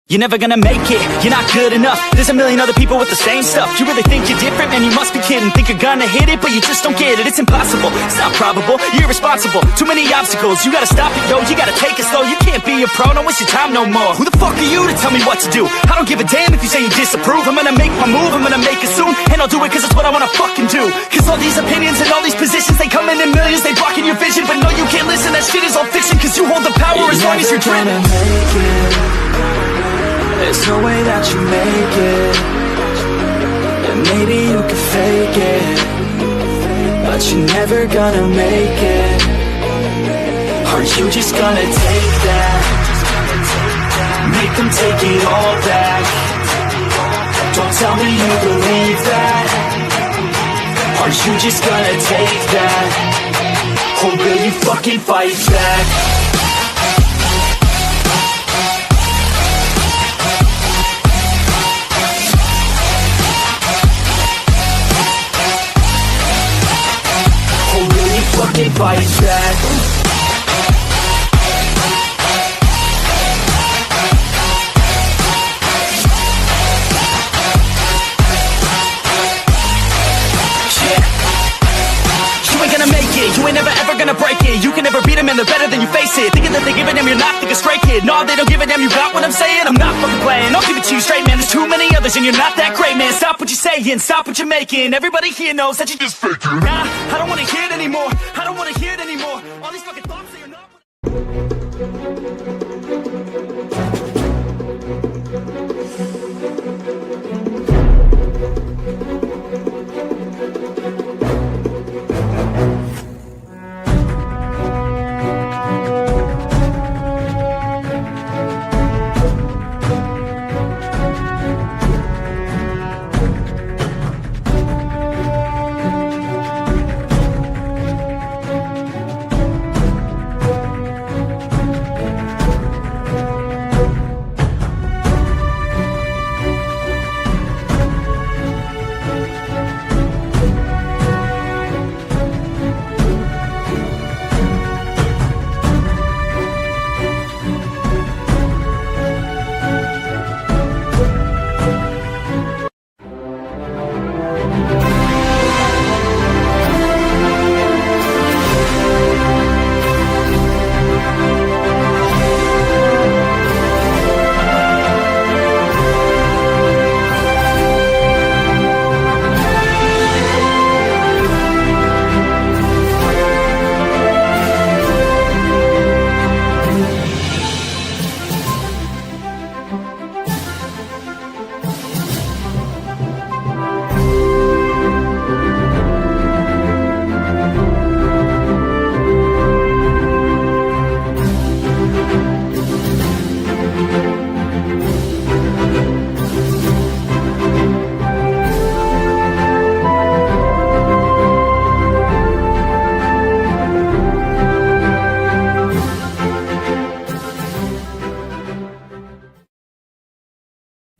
You're never gonna make it, you're not good enough. There's a million other people with the same stuff. You really think you're different? Man, you must be kidding. Think you're gonna hit it, but you just don't get it. It's impossible, it's not probable, you're irresponsible. Too many obstacles, you gotta stop it, yo. You gotta take it slow, you can't be a pro. Don't waste your time no more. Who the fuck are you to tell me what to do? I don't give a damn if you say you disapprove. I'm gonna make my move, I'm gonna make it soon. And I'll do it cause it's what I wanna fucking do. Cause all these opinions and all these positions, they come in millions, they blocking your vision. But no, you can't listen, that shit is all fiction. Cause you hold the power as long as you're driven. There's no way that you make it. And maybe you can fake it, but you're never gonna make it. Are you just gonna take that? Make them take it all back. Don't tell me you believe that. Are you just gonna take that? Or will you fucking fight back? Fucking fight back. You ain't gonna make it, you ain't never ever gonna break it. You can never beat them and they're better than you face it. Thinking that they give a damn, you're not, think a straight kid. No, they don't give a damn, you got what I'm saying? I'm not fucking playing, I'll keep it to you straight, man. There's too many others and you're not that great, man. Stop what you're saying, stop what you're making. Everybody here knows that you just faking. Nah, I don't wanna hear it anymore, I don't wanna hear it anymore. All these fucking thoughts that you're not.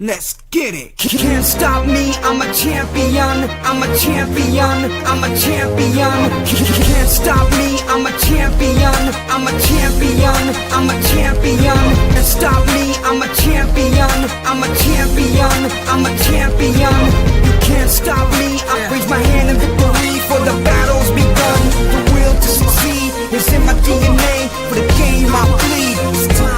Let's get it. Can't stop me, I'm a champion. I'm a champion, I'm a champion. Can't stop me, I'm a champion. I'm a champion, I'm a champion. Can't stop me, I'm a champion. I'm a champion, I'm a champion. You can't stop me, I raise my hand in victory for the battle's begun. The will to succeed is in my DNA. For the game I bleed, it's time.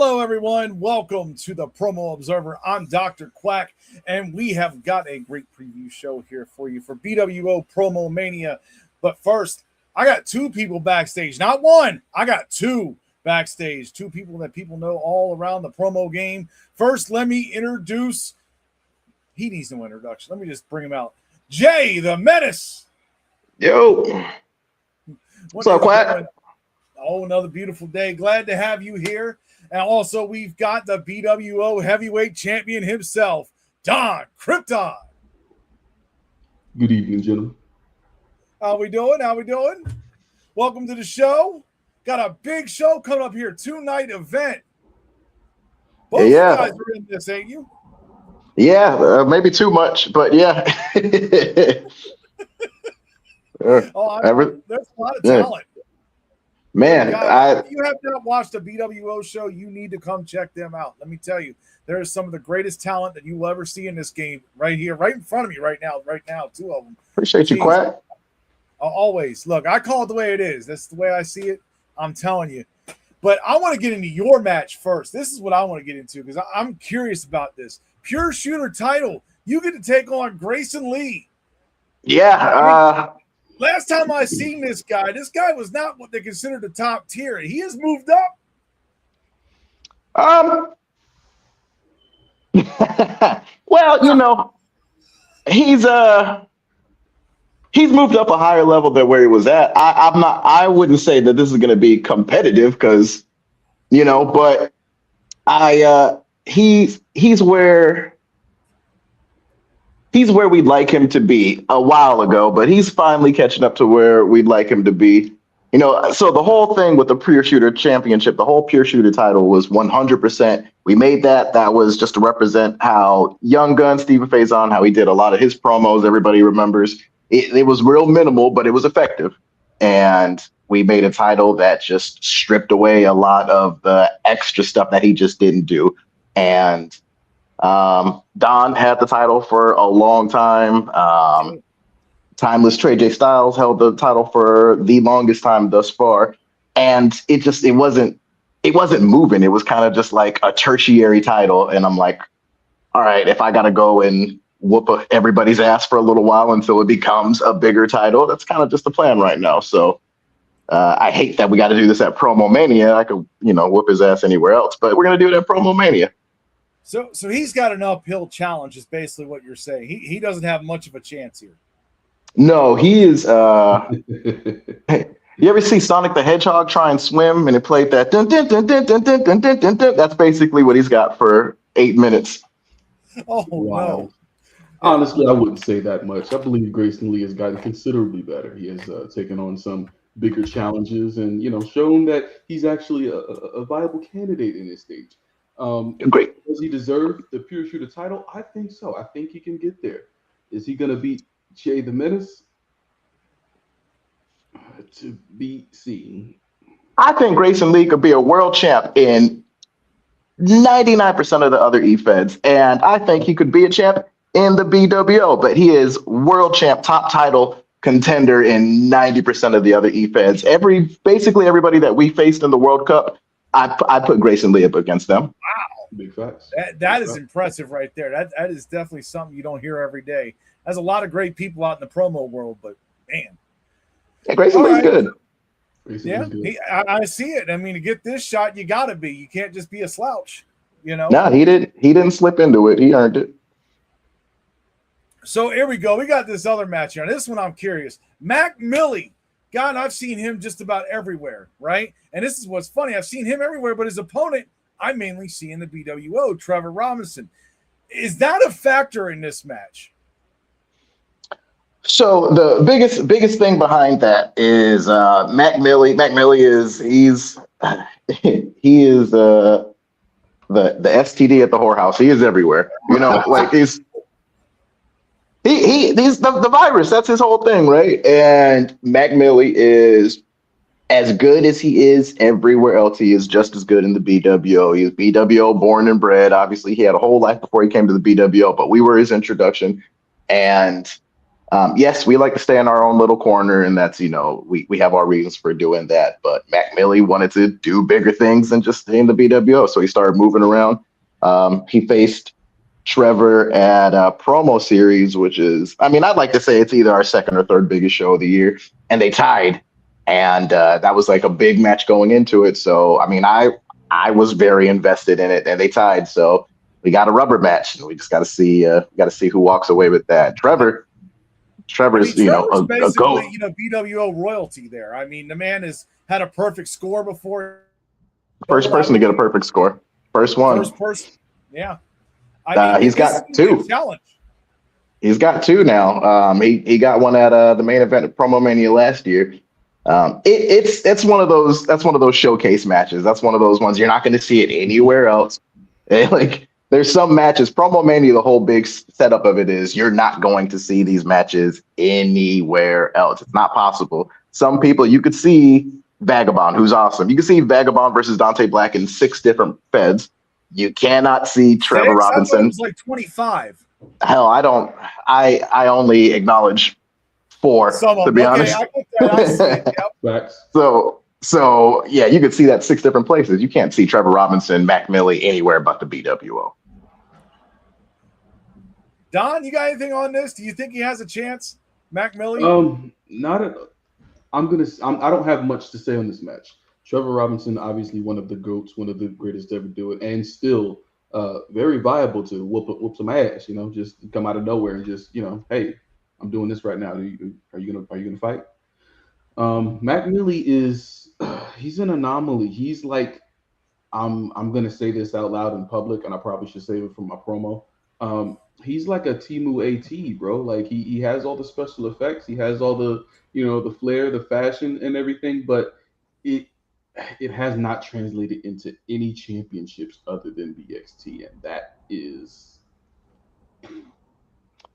Hello, everyone. Welcome to the Promo Observer. I'm Dr. Quack, and we have got a great preview show here for you for BWO Promomania. But first, I got two people backstage. Not one. I got two backstage. Two people that people know all around the promo game. First, let me introduce. He needs no introduction. Let me just bring him out. Jay, the Menace. Yo. What's up, Quack? Oh, another beautiful day. Glad to have you here. And also, we've got the BWO heavyweight champion himself, Don Krypton. Good evening, gentlemen. How we doing? Welcome to the show. Got a big show coming up here, 2-night event. Both you guys are in this, ain't you? Yeah, maybe too much, but yeah. There's a lot of talent. Man, if you have not watched a BWO show, you need to come check them out. Let me tell you, there is some of the greatest talent that you will ever see in this game right here, right in front of me right now, two of them. Appreciate you, Quack. Always. Look, I call it the way it is. That's the way I see it. I'm telling you. But I want to get into your match first. This is what I want to get into because I'm curious about this. Pure Shooter title. You get to take on Grayson Lee. Yeah. Last time I seen this guy was not what they considered the top tier. He has moved up. Well, you know, he's moved up a higher level than where he was at. I wouldn't say that this is going to be competitive because, you know, but he's where we'd like him to be a while ago, but he's finally catching up to where we'd like him to be. You know, so the whole thing with the Pure Shooter Championship, the whole Pure Shooter title was 100%. We made that. That was just to represent how Young Gun, Steven Faison, how he did a lot of his promos. Everybody remembers. It was real minimal, but it was effective. And we made a title that just stripped away a lot of the extra stuff that he just didn't do. And Don had the title for a long time. Timeless Trey J Styles held the title for the longest time thus far. And it wasn't moving. It was kind of just like a tertiary title. And I'm like, all right, if I got to go and whoop everybody's ass for a little while until it becomes a bigger title, that's kind of just the plan right now. So I hate that we got to do this at Promomania. I could, whoop his ass anywhere else, but we're going to do it at Promomania. So he's got an uphill challenge is basically what you're saying. He doesn't have much of a chance here. No, he is. You ever see Sonic the Hedgehog try and swim and it played that dun dun dun dun dun dun dun dun dun dun? That's basically what he's got for 8 minutes. Oh, wow. No. Honestly, I wouldn't say that much. I believe Grayson Lee has gotten considerably better. He has taken on some bigger challenges and, shown that he's actually a viable candidate in this stage. Great. Does he deserve the Pure Shooter title? I think so. I think he can get there. Is he going to beat Jay the Menace? To be seen. I think Grayson Lee could be a world champ in 99% of the other E-Feds. And I think he could be a champ in the BWO, but he is world champ, top title contender in 90% of the other E-Feds. Basically everybody that we faced in the World Cup, I put Grayson Lee up against them. Wow. Big facts. That is impressive right there. That is definitely something you don't hear every day. There's a lot of great people out in the promo world, but man. Yeah, Grayson Lee's good. I see it. I mean, to get this shot, you got to be. You can't just be a slouch, No, he didn't slip into it. He earned it. So here we go. We got this other match here. This one I'm curious. Mac Millie. God, I've seen him just about everywhere, right? And this is what's funny. I've seen him everywhere, but his opponent, I mainly see in the BWO, Trevor Robinson. Is that a factor in this match? So the biggest thing behind that is Mac Millie. Mac Millie is he is the STD at the whorehouse. He is everywhere. Like he's the virus. That's his whole thing, right? And Mac Millie is as good as he is everywhere else. He is just as good in the BWO. He was BWO born and bred. Obviously, he had a whole life before he came to the BWO, but we were his introduction. And Yes, we like to stay in our own little corner, and that's, we have our reasons for doing that. But Mac Millie wanted to do bigger things than just stay in the BWO, so he started moving around. He faced Trevor at a promo series, which is, I mean, I'd like to say it's either our second or third biggest show of the year, and they tied, and that was like a big match going into it. So, I mean, I was very invested in it, and they tied, so we got a rubber match, and we just got to see who walks away with that. Trevor's, Trevor's a goat. basically, BWO royalty there. I mean, the man has had a perfect score before. First person to get a perfect score. First one. First person. Yeah. I mean, he's got two. Challenge. He's got two now. He got one at the main event at Promomania last year. It's one of those. That's one of those showcase matches. That's one of those ones you're not going to see it anywhere else. There's some matches, Promomania, the whole big setup of it is you're not going to see these matches anywhere else. It's not possible. Some people, you could see Vagabond, who's awesome. You can see Vagabond versus Dante Black in 6 different feds. You cannot see Trevor Robinson. I it was like 25. Hell, I only acknowledge 4, to be honest. Yep. So yeah, you could see that 6 different places. You can't see Trevor Robinson, Mac Millie anywhere but the BWO. Don, you got anything on this? Do you think he has a chance, Mac Millie? Not at. I don't have much to say on this match. Trevor Robinson, obviously one of the GOATs, one of the greatest to ever do it, and still very viable to whoop some ass. Just come out of nowhere and just hey, I'm doing this right now. Are you gonna fight? Mac Millie he's an anomaly. He's like, I'm gonna say this out loud in public, and I probably should save it for my promo. He's like a Timu AT, bro. Like he has all the special effects, he has all the the flair, the fashion, and everything, but it has not translated into any championships other than BXT, and that is,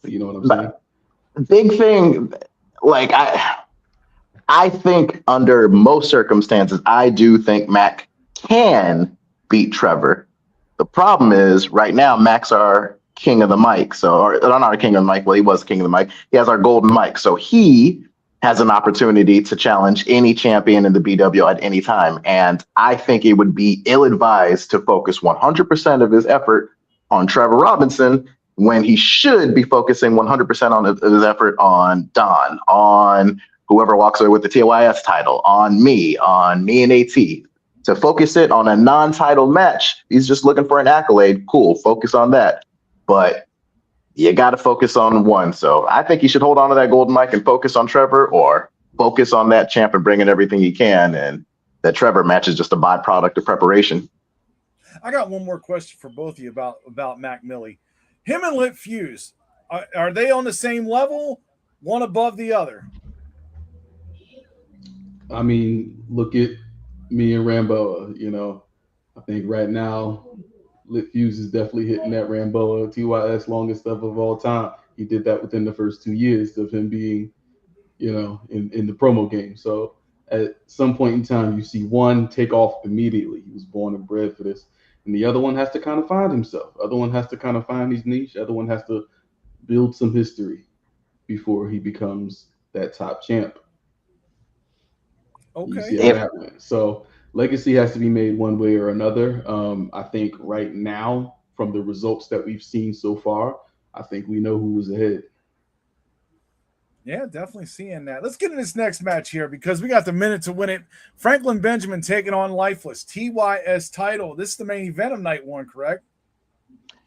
you know what I'm saying? Big thing, like I think under most circumstances, I do think Mac can beat Trevor. The problem is right now, Mac's our king of the mic. Or not a king of the mic. Well, he was king of the mic. He has our golden mic. So he has an opportunity to challenge any champion in the BWO at any time. And I think it would be ill-advised to focus 100% of his effort on Trevor Robinson when he should be focusing 100% on his effort on Don, on whoever walks away with the TYS title, on me and AT. To focus it on a non-title match, he's just looking for an accolade. Cool, focus on that. But you got to focus on one. So I think he should hold on to that golden mic and focus on Trevor, or focus on that champ and bring in everything he can. And that Trevor match is just a byproduct of preparation. I got one more question for both of you about Mac Millie. Him and Lit Fuse, are they on the same level, one above the other? I mean, look at me and Ramboa. I think right now, Lit Fuse is definitely hitting that Ramboa TYS longest stuff of all time. He did that within the first 2 years of him being, in the promo game. So at some point in time, you see one take off immediately. He was born and bred for this. And the other one has to kind of find himself. Other one has to kind of find his niche. Other one has to build some history before he becomes that top champ. Okay. You see how that went. So legacy has to be made one way or another. I think right now, from the results that we've seen so far, I think we know who was ahead. Yeah, definitely seeing that. Let's get in this next match here because we got the minute to win it. Franklin Benjamin taking on Lifeless. TYS title. This is the main event of night 1, correct?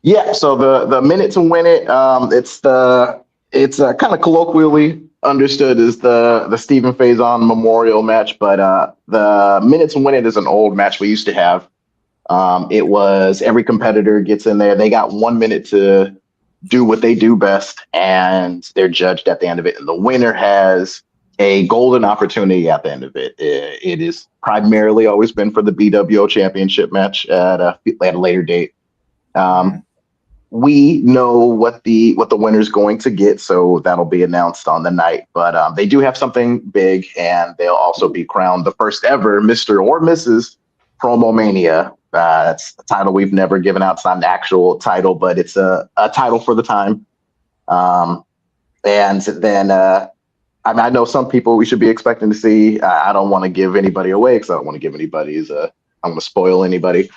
Yeah, so the minute to win it, it's kind of colloquially understood as the Stephen Faison Memorial match, but the minute to win it is an old match we used to have. It was every competitor gets in there. They got 1 minute to do what they do best, and they're judged at the end of it. And the winner has a golden opportunity at the end of it. It is primarily always been for the BWO championship match at a later date. We know what the winner's going to get, so that'll be announced on the night. But they do have something big, and they'll also be crowned the first ever Mr. or Mrs. Promomania. That's a title we've never given out. It's not an actual title, but it's a title for the time. And then I mean, I know some people we should be expecting to see. I don't want to give anybody away because I don't want to give anybody's. I don't want to spoil anybody.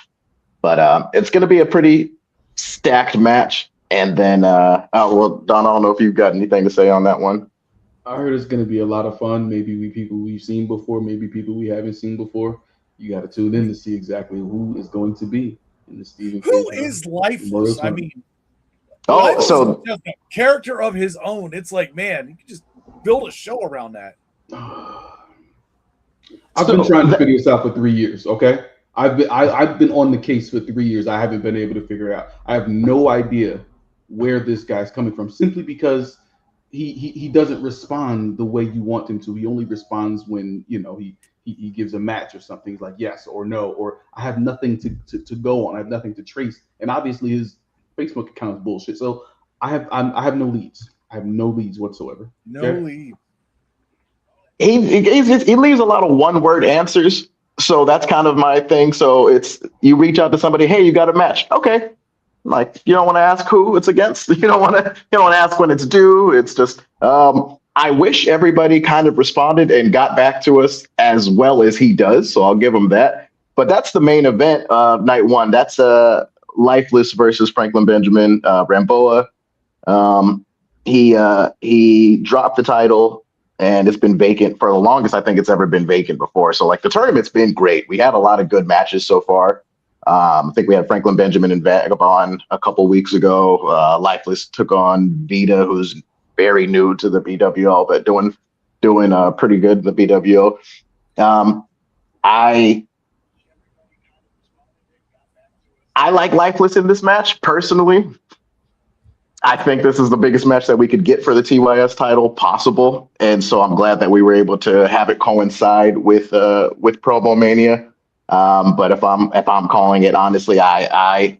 But it's going to be a pretty stacked match. And then, well, Don, I don't know if you've got anything to say on that one. I heard it's going to be a lot of fun. Maybe people we've seen before, maybe people we haven't seen before. You got to tune in to see exactly who is going to be in the Stephen Cage. Who is Lifeless? I mean, so just a character of his own. It's like, man, you can just build a show around that. I've been trying to figure this out for 3 years. Okay, I've been on the case for 3 years. I haven't been able to figure it out. I have no idea where this guy's coming from, simply because he doesn't respond the way you want him to. He only responds when he gives a match or something. He's like yes or no, or I have nothing to go on. I have nothing to trace, and obviously his Facebook account is bullshit. So I have no leads. I have no leads whatsoever. No lead. He leaves a lot of one-word answers. So that's kind of my thing. So it's, you reach out to somebody, hey, you got a match. Okay. Like, you don't want to ask who it's against. You don't want to ask when it's due. It's just, I wish everybody kind of responded and got back to us as well as he does. So I'll give him that. But that's the main event of night one. That's Lifeless versus Franklin Benjamin Ramboa. He dropped the title, and it's been vacant for the longest I think it's ever been vacant before. So like the tournament's been great. We had a lot of good matches so far. I think we had Franklin Benjamin and Vagabond a couple weeks ago. Lifeless took on Vita, who's very new to the BWO, but doing pretty good in the BWO. I like Lifeless in this match personally. I think this is the biggest match that we could get for the TYS title possible, and so I'm glad that we were able to have it coincide with Promomania. But if I'm calling it honestly, I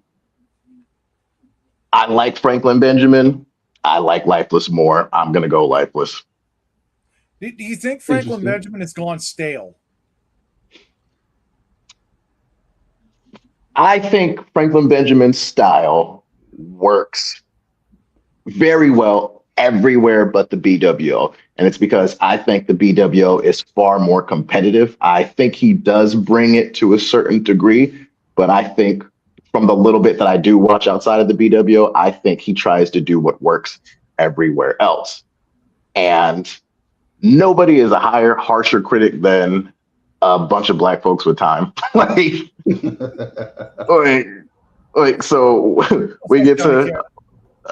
like Franklin Benjamin. I like Lifeless more. I'm gonna go Lifeless. Do you think Franklin Benjamin has gone stale? I think Franklin Benjamin's style works very well everywhere but the BWO. And it's because I think the BWO is far more competitive. I think he does bring it to a certain degree, but I think from the little bit that I do watch outside of the BWO, I think he tries to do what works everywhere else. And nobody is a harsher critic than a bunch of black folks with time. So we get to.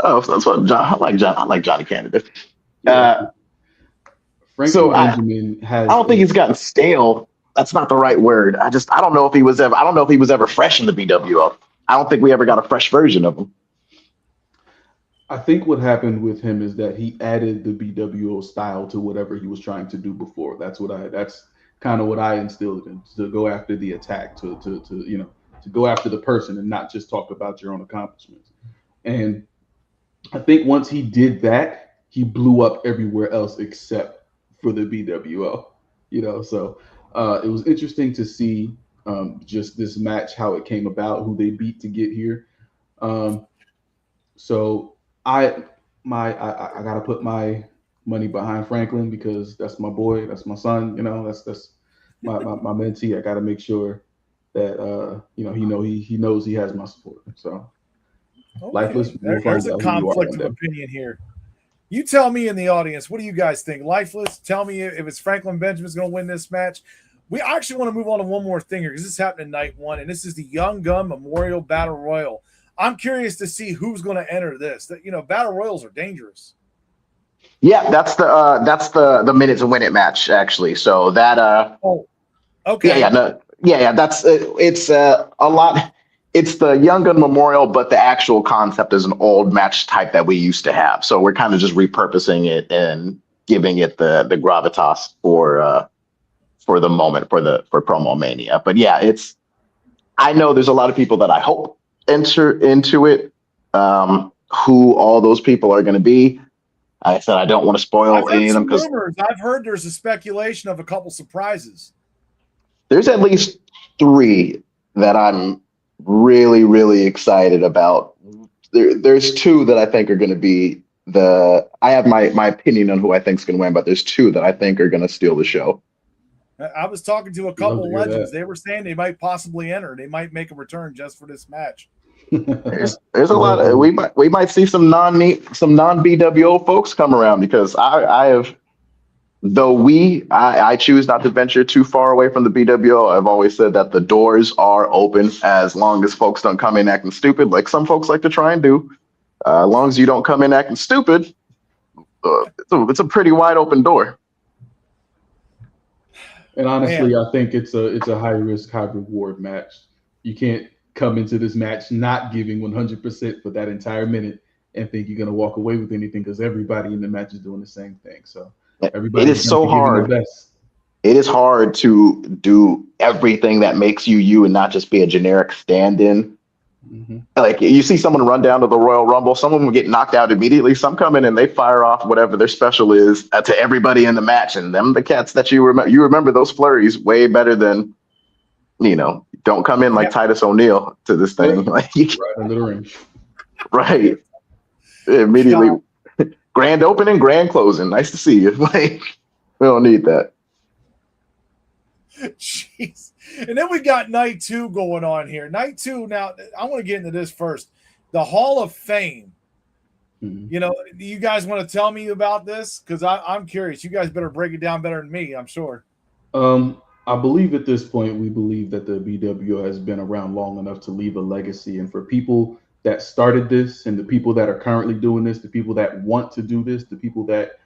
Oh, that's what John. I like Johnny Canada. So Benjamin I don't think he's gotten stale. That's not the right word. I don't know if he was ever. I don't know if he was ever fresh in the BWO. I don't think we ever got a fresh version of him. I think what happened with him is that he added the BWO style to whatever he was trying to do before. That's kind of what I instilled in him, to go after the attack, to go after the person and not just talk about your own accomplishments. And I think once he did that, he blew up everywhere else except for the BWO. So it was interesting to see just this match, how it came about, who they beat to get here. So I gotta put my money behind Franklin because that's my boy, that's my son. That's my mentee. I gotta make sure that he knows he has my support. So. Okay. Lifeless. There's a conflict of opinion here. You tell me in the audience, what do you guys think? Lifeless, tell me if it's Franklin Benjamin's going to win this match. We actually want to move on to one more thing here because this happened in night one, and this is the Young Gun Memorial Battle Royal. I'm curious to see who's going to enter this. Battle Royals are dangerous. Yeah, that's the minute to win it match actually. So that okay. Yeah. That's it's a lot. It's the Young Gun Memorial, but the actual concept is an old match type that we used to have. So we're kind of just repurposing it and giving it the gravitas for the moment for Promomania. But yeah, I know there's a lot of people that I hope enter into it. Who all those people are going to be. I said I don't want to spoil any of them because I've heard there's a speculation of a couple surprises. There's at least 3 that I'm really, really excited about. There's 2 that I think are going to be I have my opinion on who I think is going to win, but there's two that I think are going to steal the show. I was talking to a couple Love to hear legends. that. They were saying they might possibly enter. They might make a return just for this match. There's a lot of we might see some non BWO folks come around because I have though I choose not to venture too far away from the BWO. I've always said that the doors are open as long as folks don't come in acting stupid, like some folks like to try and do. As long as you don't come in acting stupid, it's a pretty wide open door. And honestly, I think it's a high risk, high reward match. You can't come into this match not giving 100% for that entire minute and think you're going to walk away with anything because everybody in the match is doing the same thing. So everybody, it is so hard. It is hard to do everything that makes you you and not just be a generic stand-in. Mm-hmm. Like you see someone run down to the Royal Rumble, some of them get knocked out immediately. Some come in and they fire off whatever their special is to everybody in the match, and them the cats that you remember. You remember those flurries way better than don't come in like Titus O'Neil to this thing. Like right under the ring. Right. Immediately. Grand opening, grand closing. Nice to see you. Like, we don't need that. Jeez. And then we got night 2 going on here. Night 2. Now, I want to get into this first. The Hall of Fame. Mm-hmm. Do you guys want to tell me about this? Because I'm curious. You guys better break it down better than me, I'm sure. I believe at this point, we believe that the BWO has been around long enough to leave a legacy. And for people that started this and the people that are currently doing this, the people that want to do this, the people that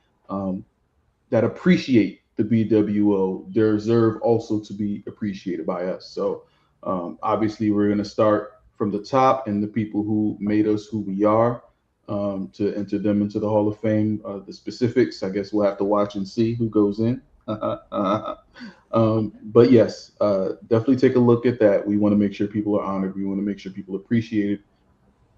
that appreciate the BWO deserve also to be appreciated by us. So obviously we're going to start from the top and the people who made us who we are to enter them into the Hall of Fame. The specifics, I guess we'll have to watch and see who goes in. But yes, definitely take a look at that. We want to make sure people are honored. We want to make sure people appreciate it,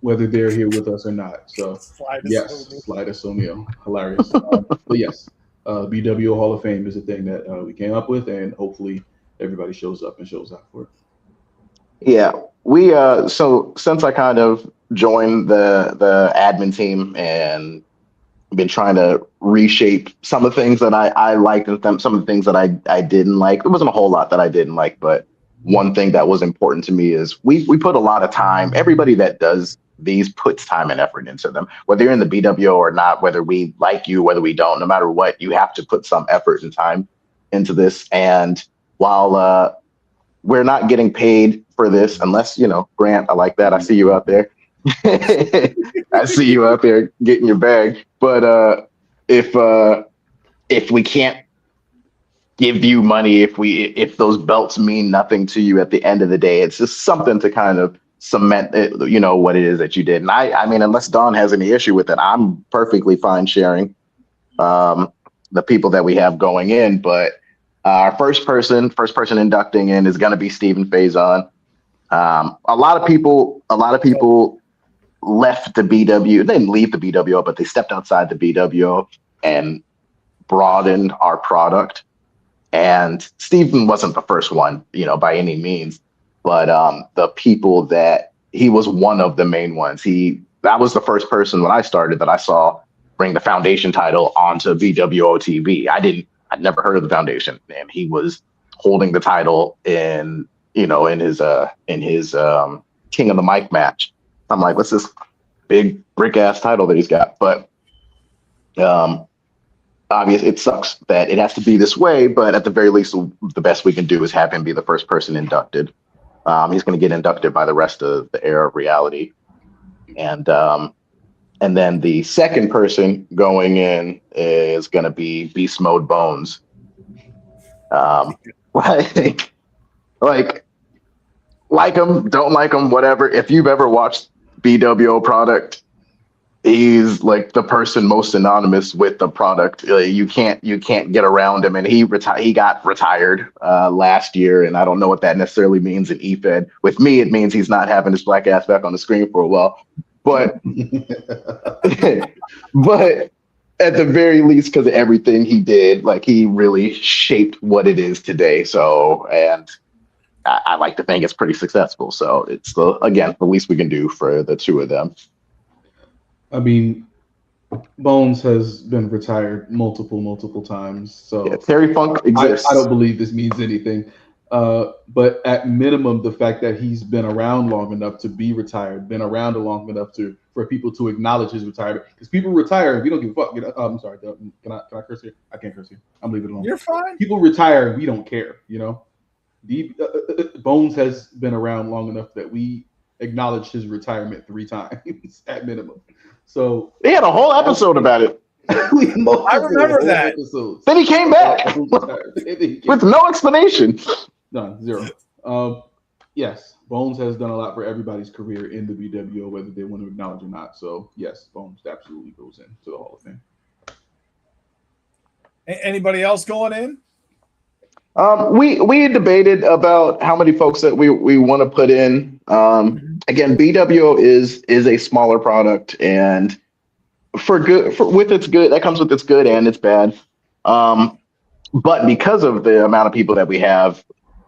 whether they're here with us or not. So Slidus O'Neil, hilarious. But yes, BWO Hall of Fame is a thing that we came up with, and hopefully everybody shows up and shows out for it. Yeah, we so since I kind of joined the admin team and been trying to reshape some of the things that I liked and some of the things that I didn't like. There wasn't a whole lot that I didn't like, but one thing that was important to me is we put a lot of time. Everybody that does these puts time and effort into them, whether you're in the BWO or not, whether we like you, whether we don't, no matter what, you have to put some effort and time into this. And while we're not getting paid for this, unless, Grant, I like that. I see you out there. I see you out there getting your bag. But if we can't give you money, if those belts mean nothing to you at the end of the day, it's just something to kind of cement it, what it is that you did. And I mean, unless Dawn has any issue with it, I'm perfectly fine sharing the people that we have going in. But our first person inducting in is going to be Stephen Faison. A lot of people left the BW. They didn't leave the BWO, but they stepped outside the BWO and broadened our product. And Stephen wasn't the first one, by any means. But the people that he was one of the main ones. That was the first person when I started that I saw bring the Foundation title onto BWO TV. I'd never heard of the Foundation, and he was holding the title in his King of the Mic match. I'm like, what's this big brick ass title that he's got? But obviously, it sucks that it has to be this way. But at the very least, the best we can do is have him be the first person inducted. He's going to get inducted by the rest of the Era of Reality, and then the second person going in is going to be Beast Mode Bones. Like him, don't like him, whatever. If you've ever watched BWO product, he's like the person most synonymous with the product. You can't get around him, and he got retired last year, and I don't know what that necessarily means in EFED. With me, it means he's not having his black ass back on the screen for a while. But but at the very least, because of everything he did, like he really shaped what it is today. So, and I like to think it's pretty successful. So it's the least we can do for the two of them. I mean, Bones has been retired multiple times, so Yeah, Terry Funk exists. I don't believe this means anything. But at minimum, the fact that he's been around long enough to be retired, been around long enough for people to acknowledge his retirement, because people retire and we don't give a fuck. I'm sorry, can I curse here? I can't curse here. I'm leaving it alone. You're fine. People retire and we don't care. Bones has been around long enough that we acknowledge his retirement 3 times at minimum. So they had a whole episode about it. I remember that. Episodes. Then he came back with no explanation. None, 0. Yes, Bones has done a lot for everybody's career in the BWO, whether they want to acknowledge or not. So yes, Bones absolutely goes into the Hall of Fame. Anybody else going in? We debated about how many folks that we want to put in. Again, BWO is a smaller product, and with its good, that comes with its good and its bad. But because of the amount of people that we have,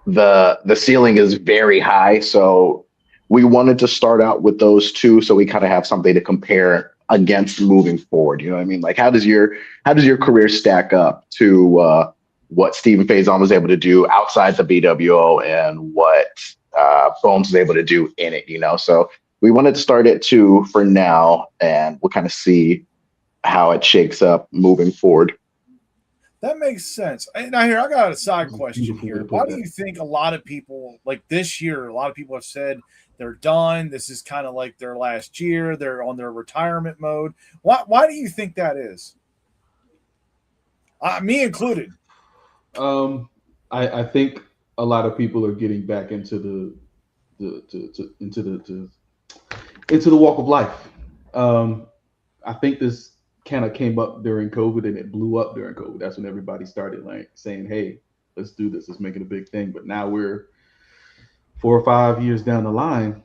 the ceiling is very high. So we wanted to start out with those 2, so we kind of have something to compare against moving forward. You know what I mean? Like, how does your career stack up to what Stephen Faison was able to do outside the BWO and what Bones was able to do in it? So we wanted to start at 2 for now, and we'll kind of see how it shakes up moving forward. That makes sense. Now, here, I got a side question here. Why do you think a lot of people, like this year, a lot of people have said they're done? This is kind of like their last year. They're on their retirement mode. Why do you think that is? Me included. I think a lot of people are getting back into the walk of life. I think this kind of came up during COVID, and it blew up during COVID. That's when everybody started like saying, "Hey, let's do this. Let's make it a big thing." But now we're 4 or 5 years down the line,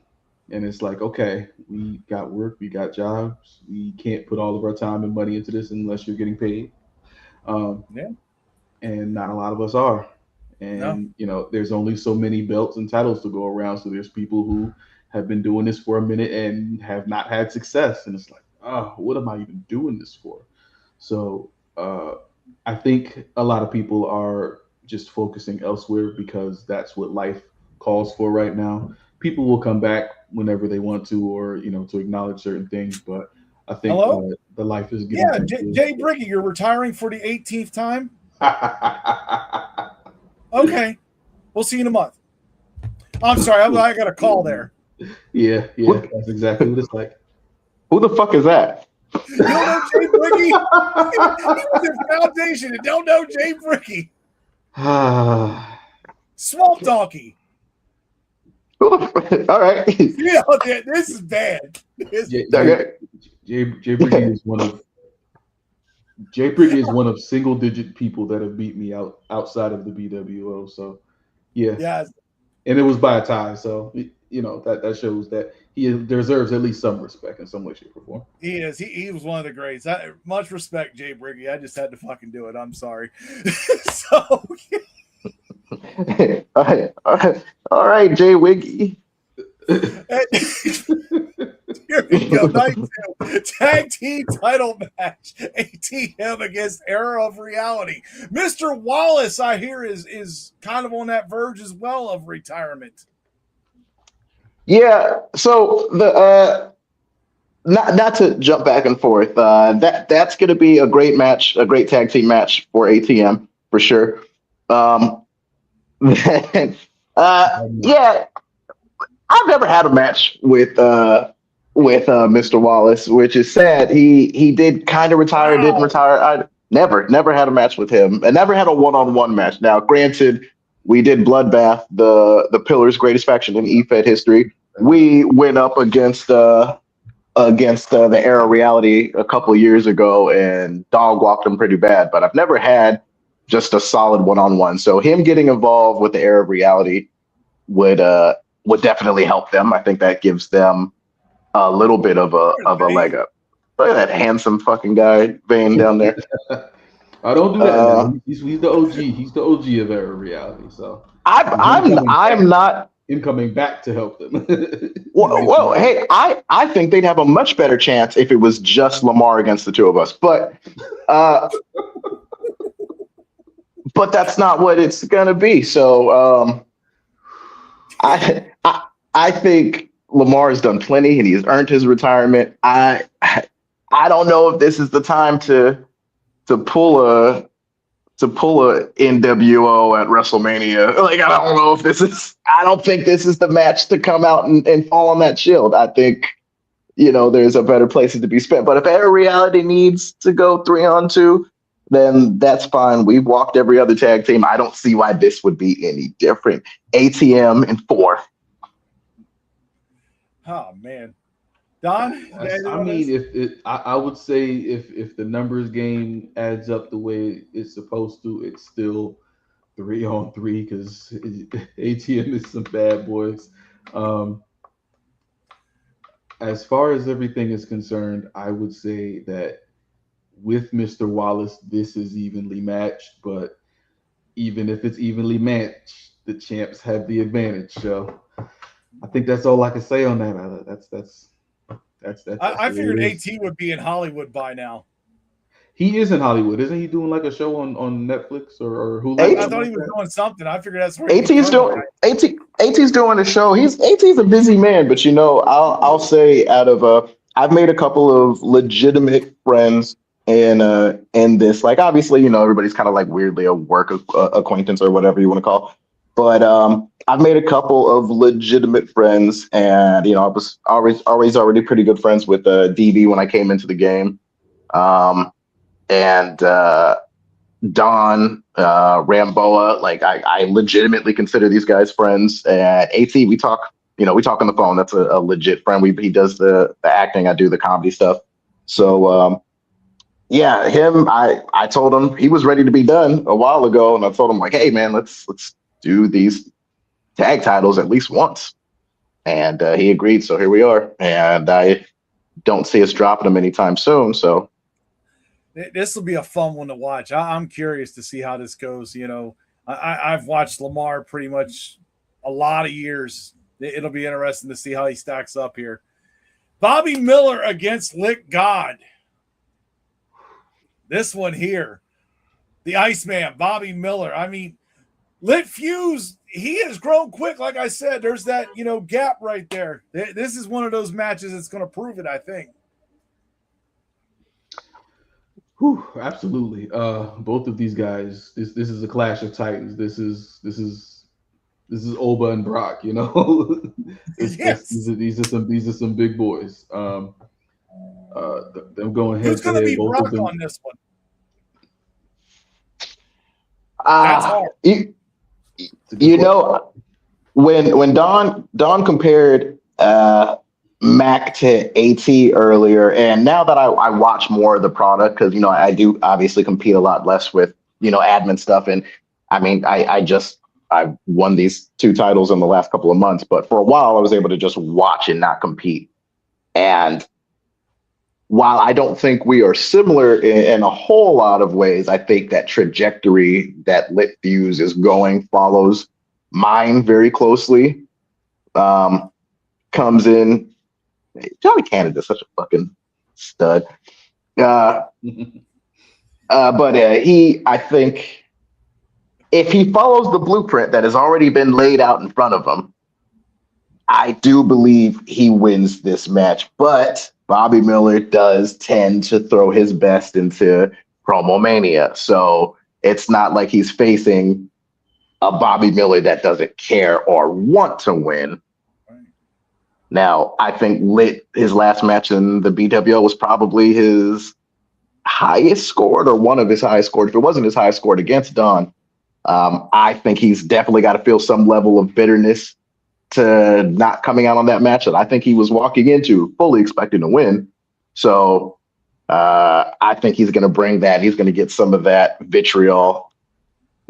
and it's like, okay, we got work, we got jobs. We can't put all of our time and money into this unless you're getting paid. And not a lot of us are. And there's only so many belts and titles to go around. So there's people who have been doing this for a minute and have not had success. And it's like, what am I even doing this for? So I think a lot of people are just focusing elsewhere because that's what life calls for right now. People will come back whenever they want to, or to acknowledge certain things. But I think the life is getting. Yeah, Jay Briggy, you're retiring for the 18th time. Okay, we'll see you in a month. I'm sorry, I got a call there. Yeah, that's exactly what it's like. Who the fuck is that? You don't know Jay Briggy? He was in Foundation and don't know Jay Briggy. Swamp Donkey. All right. This is bad. Jay Briggy is one of Jay Briggy is one of single-digit people that have beat me outside of the BWO. So, yeah, and it was by a tie. So, that shows that he deserves at least some respect in some way, shape, or form. He is. He was one of the greats. Much respect, Jay Briggy. I just had to fucking do it. I'm sorry. So, all right, Jay Wiggy. Here we go. Night 2. Tag team title match. ATM against Era of Reality. Mr. Wallace, I hear, is kind of on that verge as well of retirement. Yeah. So the not to jump back and forth. That's going to be a great match, a great tag team match for ATM for sure. Yeah. I've never had a match with Mr. Wallace, which is sad. He did kind of retire, didn't retire. I never had a match with him. I never had a one-on-one match. Now, granted, we did Bloodbath, the Pillar's greatest faction in EFED history. We went up against the Era Reality a couple of years ago and dog walked them pretty bad. But I've never had just a solid one-on-one. So him getting involved with the Era Reality would definitely help them. I think that gives them a little bit of a leg up. Look at that handsome fucking guy, Vane, down there. I don't do that. He's the OG. He's the OG of Era Reality. So I'm not him coming back to help them. Well, hey, I think they'd have a much better chance if it was just Lamar against the two of us. But that's not what it's gonna be. So I think Lamar has done plenty and he's earned his retirement. I don't know if this is the time to pull a NWO at WrestleMania. Like, I don't know if I don't think this is the match to come out and fall on that shield. I think, there's a better places to be spent. But if Air Reality needs to go 3-on-2, then that's fine. We've walked every other tag team. I don't see why this would be any different. ATM in 4. Oh man, Don. I mean, I would say if the numbers game adds up the way it's supposed to, it's still 3-on-3 because ATM is some bad boys. As far as everything is concerned, I would say that with Mr. Wallace, this is evenly matched. But even if it's evenly matched, the champs have the advantage. So I think that's all I can say on that. That's I figured AT would be in Hollywood by now. He is in Hollywood, isn't he? Doing like a show on Netflix or Hulu? I thought he was doing something. I figured that's where AT's doing a show. AT's a busy man, but I'll say out of I've made a couple of legitimate friends in this. Like, obviously, everybody's kind of like weirdly a work acquaintance or whatever you want to call. But I've made a couple of legitimate friends, and I was already pretty good friends with DB when I came into the game, and Don, Ramboa. Like, I legitimately consider these guys friends. And AT, we talk on the phone. That's a legit friend. He does the acting. I do the comedy stuff. So yeah, him. I told him he was ready to be done a while ago, and I told him, like, hey man, let's do these tag titles at least once. And he agreed. So here we are. And I don't see us dropping them anytime soon. So this will be a fun one to watch. I'm curious to see how this goes. I've watched Lamar pretty much a lot of years. It'll be interesting to see how he stacks up here. Bobby Miller against Lick God. This one here, the Iceman, Bobby Miller. I mean, Lit Fuse, he has grown quick. Like I said, there's that, gap right there. This is one of those matches that's going to prove it, I think. Whew, absolutely. Both of these guys, this is a clash of titans. This is Oba and Brock, Yes. These are some big boys. Them going head Who's to going to head, be both Brock of them. on this one? That's hard. When Don compared Mac to AT earlier, and now that I watch more of the product, because I do obviously compete a lot less with admin stuff, and I mean I've won these 2 titles in the last couple of months, but for a while I was able to just watch and not compete. And while I don't think we are similar in a whole lot of ways, I think that trajectory that Lit Fuse is going follows mine very closely. Comes in. Johnny Canada's such a fucking stud. But I think if he follows the blueprint that has already been laid out in front of him, I do believe he wins this match. But Bobby Miller does tend to throw his best into Promomania. So it's not like he's facing a Bobby Miller that doesn't care or want to win. Now, I think his last match in the BWO was probably his highest scored or one of his highest scored. If it wasn't his highest scored against Don, I think he's definitely got to feel some level of bitterness to not coming out on that match that I think he was walking into fully expecting to win. So I think he's going to bring that. He's going to get some of that vitriol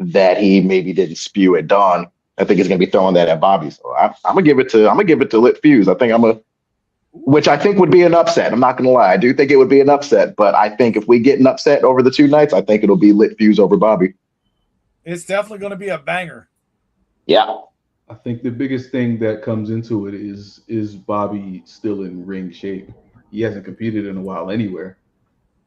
that he maybe didn't spew at Dawn. I think he's going to be throwing that at Bobby. So I'm gonna give it to Lit Fuse. Which I think would be an upset. I'm not going to lie. I do think it would be an upset, but I think if we get an upset over the 2 nights, I think it'll be Lit Fuse over Bobby. It's definitely going to be a banger. Yeah. I think the biggest thing that comes into it is Bobby still in ring shape? He hasn't competed in a while anywhere. Oh,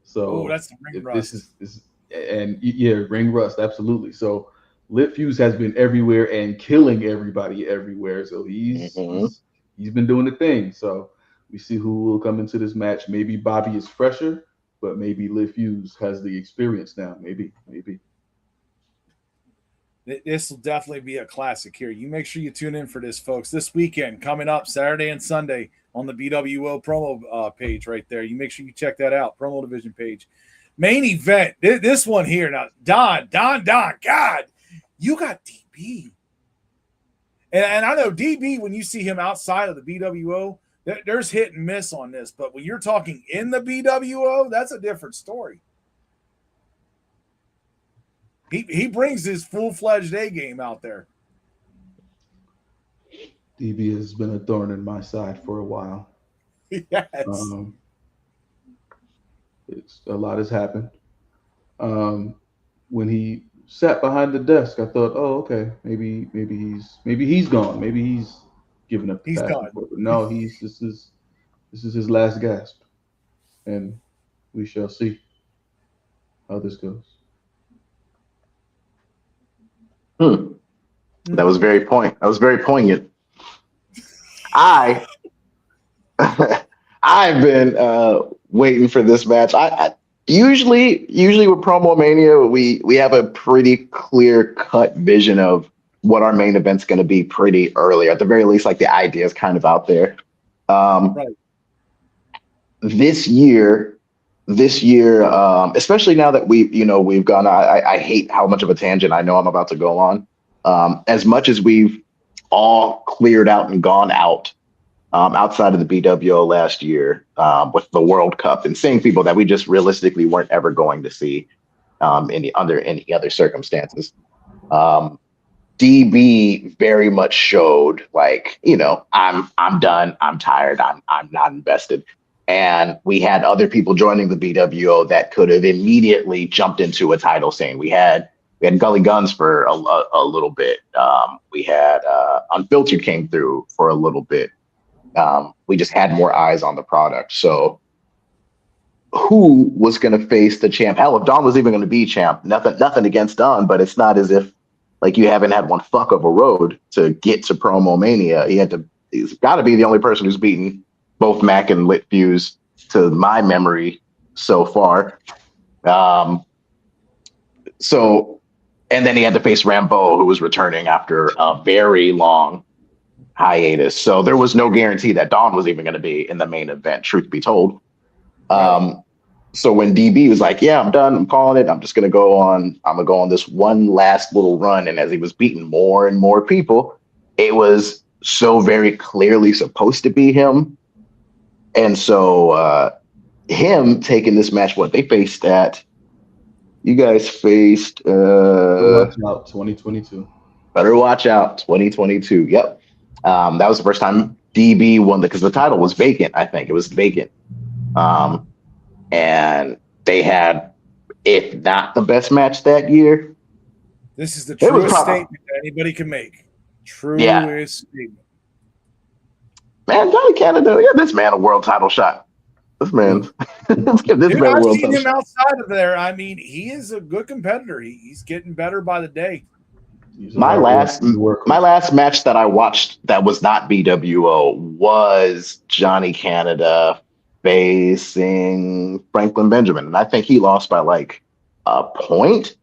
So that's the ring if this rust. is and yeah, ring rust, absolutely. So Lit Fuse has been everywhere and killing everybody everywhere. So Mhm. he's been doing the thing. So we see who will come into this match. Maybe Bobby is fresher, but maybe Lit Fuse has the experience now. Maybe. This will definitely be a classic here. You make sure you tune in for this, folks. This weekend, coming up Saturday and Sunday on the BWO promo page right there. You make sure you check that out, promo division page. Main event, this one here. Now, Don, God, you got DB. And I know DB, when you see him outside of the BWO, there's hit and miss on this. But when you're talking in the BWO, that's a different story. He brings his full-fledged A game out there. DB has been a thorn in my side for a while. Yes. It's a lot has happened. When he sat behind the desk, I thought, oh, okay, maybe he's gone. Maybe he's given up the He's passion done. for it. But no, this is his last gasp, and we shall see how this goes. That was very That was very poignant. I I've been waiting for this match. I usually with Promo Mania we have a pretty clear cut vision of what our main event's going to be pretty early. At the very least, like the idea is kind of out there. Right. This year, especially now that we've gone. I hate how much of a tangent I know I'm about to go on. As much as we've all cleared out and gone out outside of the BWO last year with the World Cup and seeing people that we just realistically weren't ever going to see under any other circumstances. DB very much showed like, I'm done, I'm tired, I'm not invested. And we had other people joining the BWO that could have immediately jumped into a title scene. We had Gully Guns for a little bit. We had Unfiltered came through for a little bit. We just had more eyes on the product. So who was going to face the champ? Hell, if Don was even going to be champ, nothing against Don, but it's not as if like you haven't had one fuck of a road to get to Promo Mania. He's got to be the only person who's beaten both Mac and Lit Fuse to my memory so far. And then he had to face Rambo, who was returning after a very long hiatus. So there was no guarantee that Dawn was even going to be in the main event, truth be told. So when DB was like, yeah, I'm done, I'm calling it, I'm going to go on this one last little run. And as he was beating more and more people, it was so very clearly supposed to be him. And so him taking this match, you guys faced Watch out, 2022. Better watch out, 2022. Yep. That was the first time DB won because the title was vacant. I think it was vacant. And they had, if not the best match that year. This is the truest statement that anybody can make. Truest statement. Man, Johnny Canada, this man a world title shot. This man, let's give this man a world title shot. I've seen him outside of there. I mean, he is a good competitor. He's getting better by the day. My last match that I watched that was not BWO was Johnny Canada facing Franklin Benjamin, and I think he lost by like a point.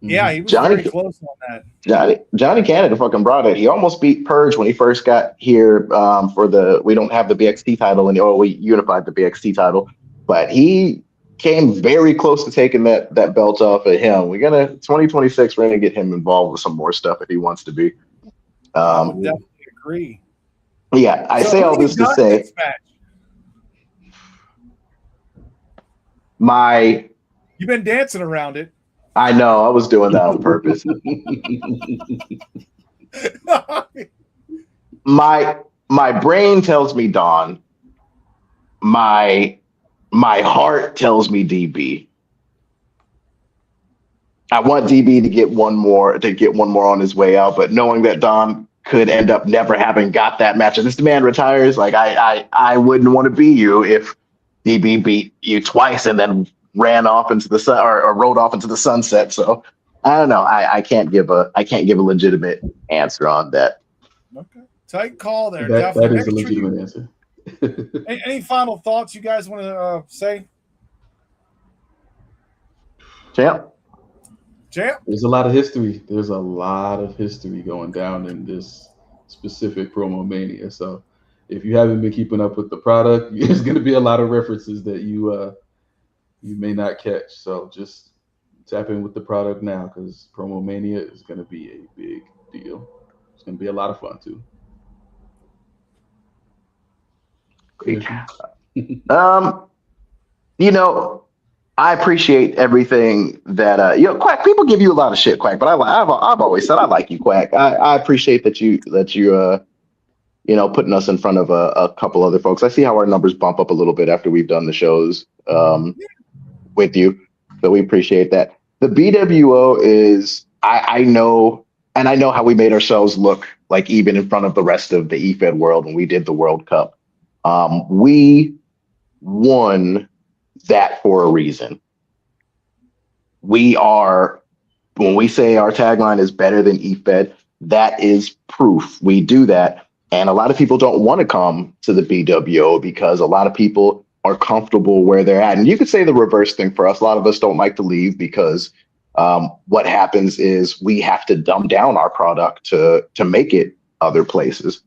Yeah, he was very close on that. Johnny Canada fucking brought it. He almost beat Purge when he first got here we don't have the BXT title anymore. We unified the BXT title, but he came very close to taking that belt off of him. 2026, we're gonna get him involved with some more stuff if he wants to be. I would definitely agree. Yeah, I say all this to say you've been dancing around it. I know, I was doing that on purpose. My brain tells me Dawn. My heart tells me DB. I want DB to get one more on his way out, but knowing that Don could end up never having got that match. And this man retires. Like I wouldn't want to be you if DB beat you twice and then ran off into the sun or rode off into the sunset. So I don't know. I can't give a legitimate answer on that. Okay, tight call there. That is a legitimate answer. Any final thoughts you guys want to say? Champ? There's a lot of history. There's a lot of history going down in this specific Promomania. So if you haven't been keeping up with the product, there's going to be a lot of references that you may not catch. So just tap in with the product now, because Promomania is going to be a big deal. It's going to be a lot of fun too. Great. I appreciate everything that Quack. People give you a lot of shit, Quack, but I've always said I like you, Quack. I appreciate that you putting us in front of a couple other folks. I see how our numbers bump up a little bit after we've done the shows with you, so we appreciate that. The BWO is I know how we made ourselves look like even in front of the rest of the EFED world when we did the World Cup. We won that for a reason. When we say our tagline is better than EFED, that is proof. We do that. And a lot of people don't want to come to the BWO because a lot of people are comfortable where they're at. And you could say the reverse thing for us. A lot of us don't like to leave because what happens is we have to dumb down our product to make it other places.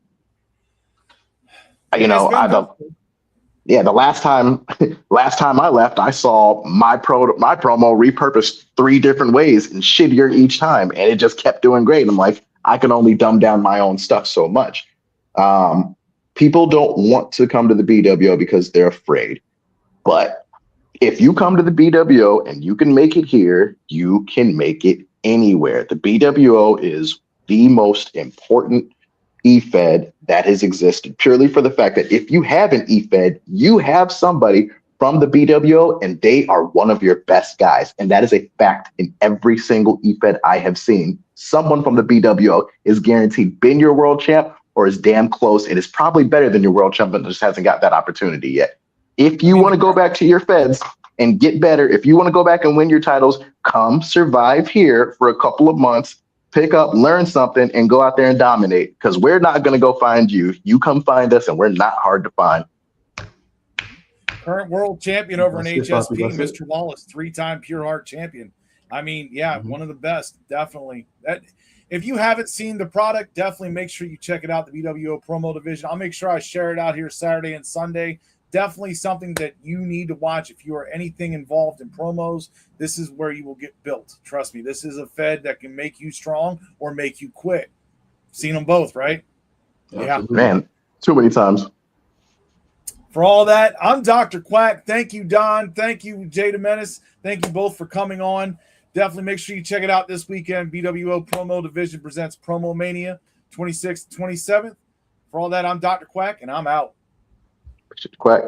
The last time I left, I saw my promo repurposed 3 different ways and shittier each time, and it just kept doing great. I'm like, I can only dumb down my own stuff so much. People don't want to come to the BWO because they're afraid. But if you come to the BWO and you can make it here, you can make it anywhere. The BWO is the most important EFED that has existed, purely for the fact that if you have an EFED, you have somebody from the BWO and they are one of your best guys. And that is a fact in every single EFED I have seen. Someone from the BWO is guaranteed been your world champ or is damn close. It is probably better than your world champ, but just hasn't got that opportunity yet. If you want to go back to your feds and get better, if you want to go back and win your titles, come survive here for a couple of months, pick up, learn something, and go out there and dominate, because we're not going to go find you. You come find us, and we're not hard to find. Current world champion over in HSP, Mr. Wallace, 3-time Pure Heart champion. I mean, one of the best, definitely. If you haven't seen the product, definitely make sure you check it out, the BWO promo division. I'll make sure I share it out here Saturday and Sunday. Definitely something that you need to watch if you are anything involved in promos. This is where you will get built. Trust me, this is a Fed that can make you strong or make you quit. Seen them both, right? Yeah. Man, too many times. For all that, I'm Dr. Quack. Thank you, Don. Thank you, Jada Menace. Thank you both for coming on. Definitely make sure you check it out this weekend. BWO Promo Division presents Promomania 26th, 27th. For all that, I'm Dr. Quack, and I'm out. Quack.